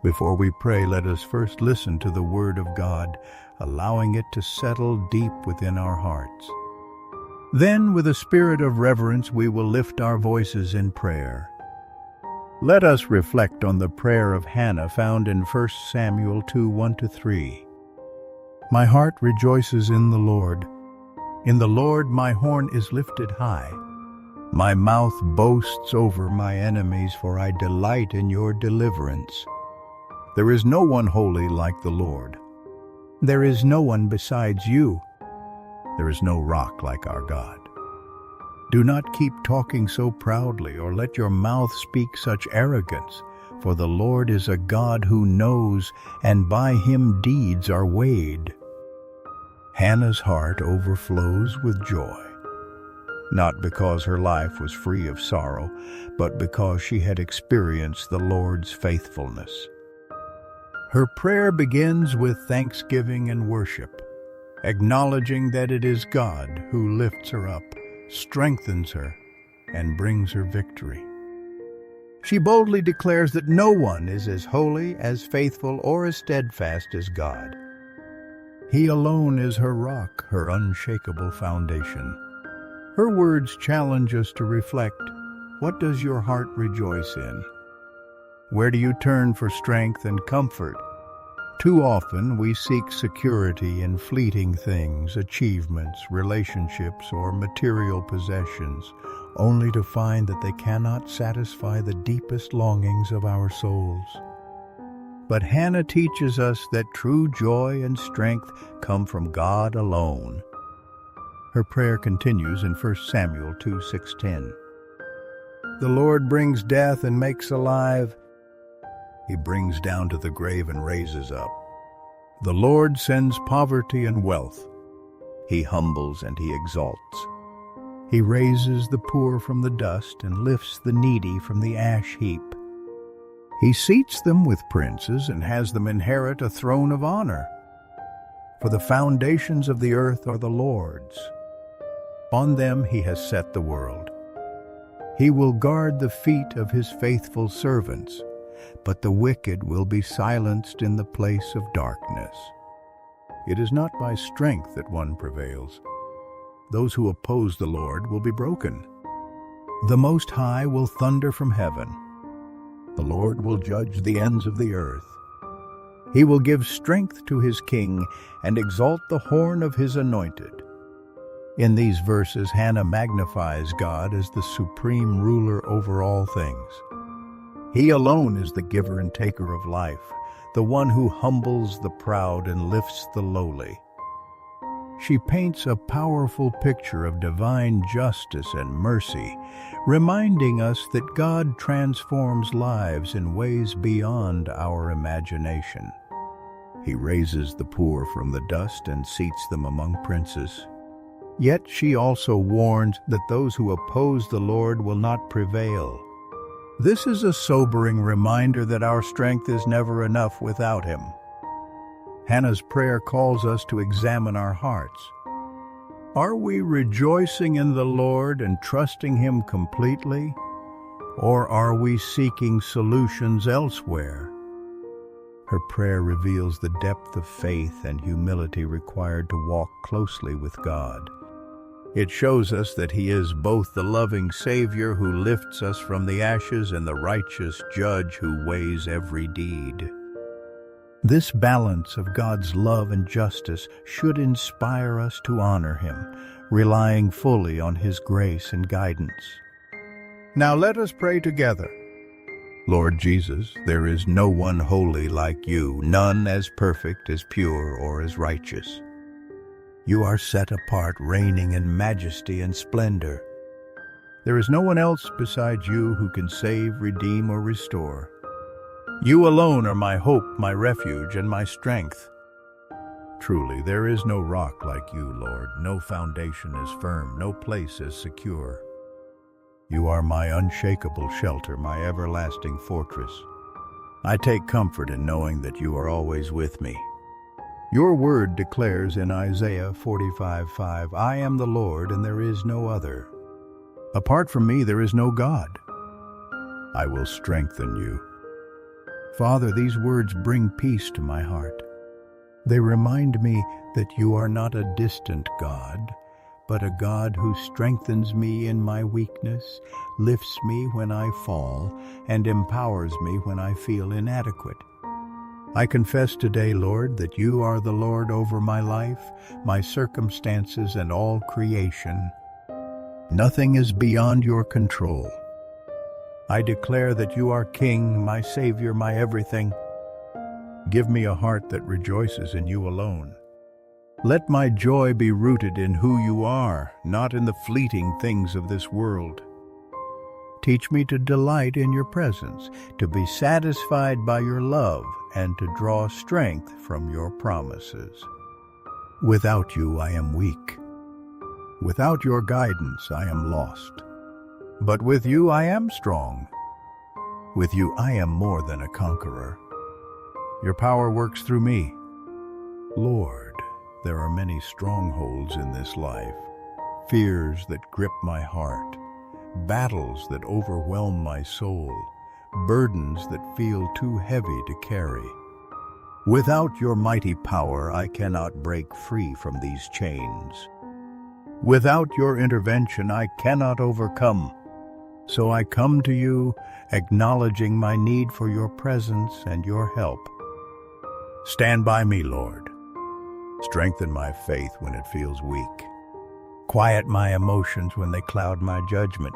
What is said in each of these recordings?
Before we pray, let us first listen to the Word of God, allowing it to settle deep within our hearts. Then, with a spirit of reverence, we will lift our voices in prayer. Let us reflect on the prayer of Hannah found in 1 Samuel 2:1-3. My heart rejoices in the Lord. In the Lord my horn is lifted high. My mouth boasts over my enemies, for I delight in your deliverance. There is no one holy like the Lord. There is no one besides you. There is no rock like our God. Do not keep talking so proudly, or let your mouth speak such arrogance, for the Lord is a God who knows, and by him deeds are weighed. Hannah's heart overflows with joy, not because her life was free of sorrow, but because she had experienced the Lord's faithfulness. Her prayer begins with thanksgiving and worship, acknowledging that it is God who lifts her up, strengthens her, and brings her victory. She boldly declares that no one is as holy, as faithful, or as steadfast as God. He alone is her rock, her unshakable foundation. Her words challenge us to reflect, what does your heart rejoice in? Where do you turn for strength and comfort? Too often we seek security in fleeting things, achievements, relationships, or material possessions, only to find that they cannot satisfy the deepest longings of our souls. But Hannah teaches us that true joy and strength come from God alone. Her prayer continues in 1 Samuel 2:6-10. The Lord brings death and makes alive. He brings down to the grave and raises up. The Lord sends poverty and wealth. He humbles and he exalts. He raises the poor from the dust and lifts the needy from the ash heap. He seats them with princes and has them inherit a throne of honor. For the foundations of the earth are the Lord's. On them he has set the world. He will guard the feet of his faithful servants, but the wicked will be silenced in the place of darkness. It is not by strength that one prevails. Those who oppose the Lord will be broken. The Most High will thunder from heaven. The Lord will judge the ends of the earth. He will give strength to his king and exalt the horn of his anointed. In these verses, Hannah magnifies God as the supreme ruler over all things. He alone is the giver and taker of life, the one who humbles the proud and lifts the lowly. She paints a powerful picture of divine justice and mercy, reminding us that God transforms lives in ways beyond our imagination. He raises the poor from the dust and seats them among princes. Yet she also warns that those who oppose the Lord will not prevail. This is a sobering reminder that our strength is never enough without him. Hannah's prayer calls us to examine our hearts. Are we rejoicing in the Lord and trusting him completely? Or are we seeking solutions elsewhere? Her prayer reveals the depth of faith and humility required to walk closely with God. It shows us that he is both the loving Savior who lifts us from the ashes and the righteous Judge who weighs every deed. This balance of God's love and justice should inspire us to honor him, relying fully on his grace and guidance. Now let us pray together. Lord Jesus, there is no one holy like you, none as perfect, as pure, or as righteous. You are set apart, reigning in majesty and splendor. There is no one else besides you who can save, redeem, or restore. You alone are my hope, my refuge, and my strength. Truly, there is no rock like you, Lord. No foundation is firm, no place is secure. You are my unshakable shelter, my everlasting fortress. I take comfort in knowing that you are always with me. Your word declares in Isaiah 45:5, I am the Lord, and there is no other. Apart from me, there is no God. I will strengthen you. Father, these words bring peace to my heart. They remind me that you are not a distant God, but a God who strengthens me in my weakness, lifts me when I fall, and empowers me when I feel inadequate. I confess today, Lord, that you are the Lord over my life, my circumstances, and all creation. Nothing is beyond your control. I declare that you are King, my Savior, my everything. Give me a heart that rejoices in you alone. Let my joy be rooted in who you are, not in the fleeting things of this world. Teach me to delight in your presence, to be satisfied by your love, and to draw strength from your promises. Without you, I am weak. Without your guidance, I am lost. But with you, I am strong. With you, I am more than a conqueror. Your power works through me. Lord, there are many strongholds in this life, fears that grip my heart, battles that overwhelm my soul, burdens that feel too heavy to carry. Without your mighty power, I cannot break free from these chains. Without your intervention, I cannot overcome. So I come to you, acknowledging my need for your presence and your help. Stand by me, Lord. Strengthen my faith when it feels weak. Quiet my emotions when they cloud my judgment.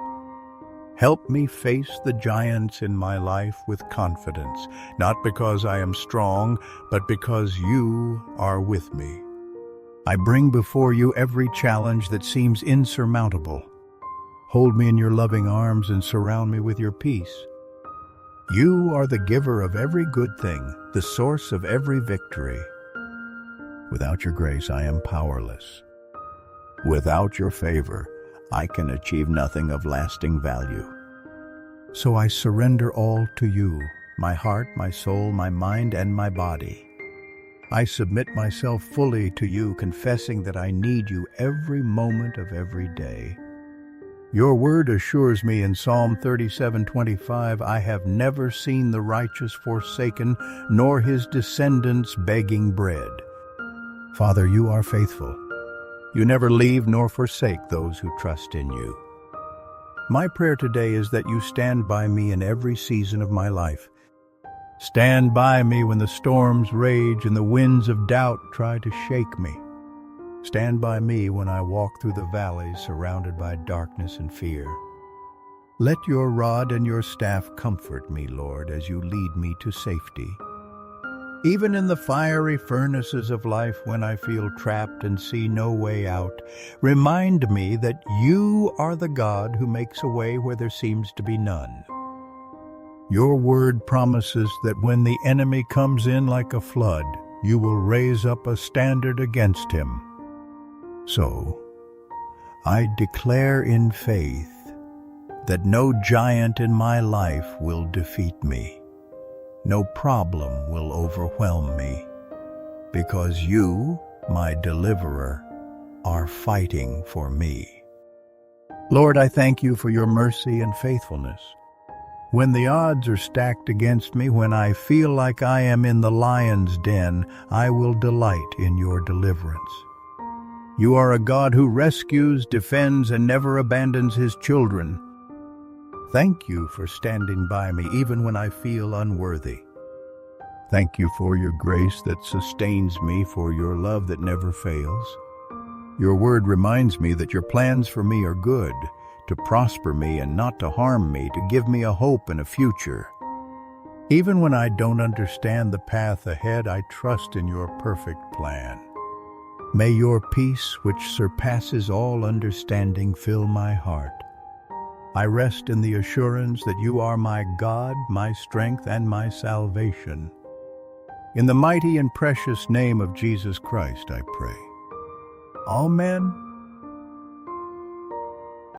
Help me face the giants in my life with confidence, not because I am strong, but because you are with me. I bring before you every challenge that seems insurmountable. Hold me in your loving arms and surround me with your peace. You are the giver of every good thing, the source of every victory. Without your grace, I am powerless. Without your favor, I can achieve nothing of lasting value. So I surrender all to you, my heart, my soul, my mind, and my body. I submit myself fully to you, confessing that I need you every moment of every day. Your word assures me in Psalm 37:25, I have never seen the righteous forsaken, nor his descendants begging bread. Father, you are faithful. You never leave nor forsake those who trust in you. My prayer today is that you stand by me in every season of my life. Stand by me when the storms rage and the winds of doubt try to shake me. Stand by me when I walk through the valleys surrounded by darkness and fear. Let your rod and your staff comfort me, Lord, as you lead me to safety. Even in the fiery furnaces of life, when I feel trapped and see no way out, remind me that you are the God who makes a way where there seems to be none. Your word promises that when the enemy comes in like a flood, you will raise up a standard against him. So, I declare in faith that no giant in my life will defeat me. No problem will overwhelm me, because you, my deliverer, are fighting for me. Lord, I thank you for your mercy and faithfulness. When the odds are stacked against me, when I feel like I am in the lion's den, I will delight in your deliverance. You are a God who rescues, defends, and never abandons his children. Thank you for standing by me even when I feel unworthy. Thank you for your grace that sustains me, for your love that never fails. Your word reminds me that your plans for me are good, to prosper me and not to harm me, to give me a hope and a future. Even when I don't understand the path ahead, I trust in your perfect plan. May your peace, which surpasses all understanding, fill my heart. I rest in the assurance that you are my God, my strength, and my salvation. In the mighty and precious name of Jesus Christ, I pray. Amen.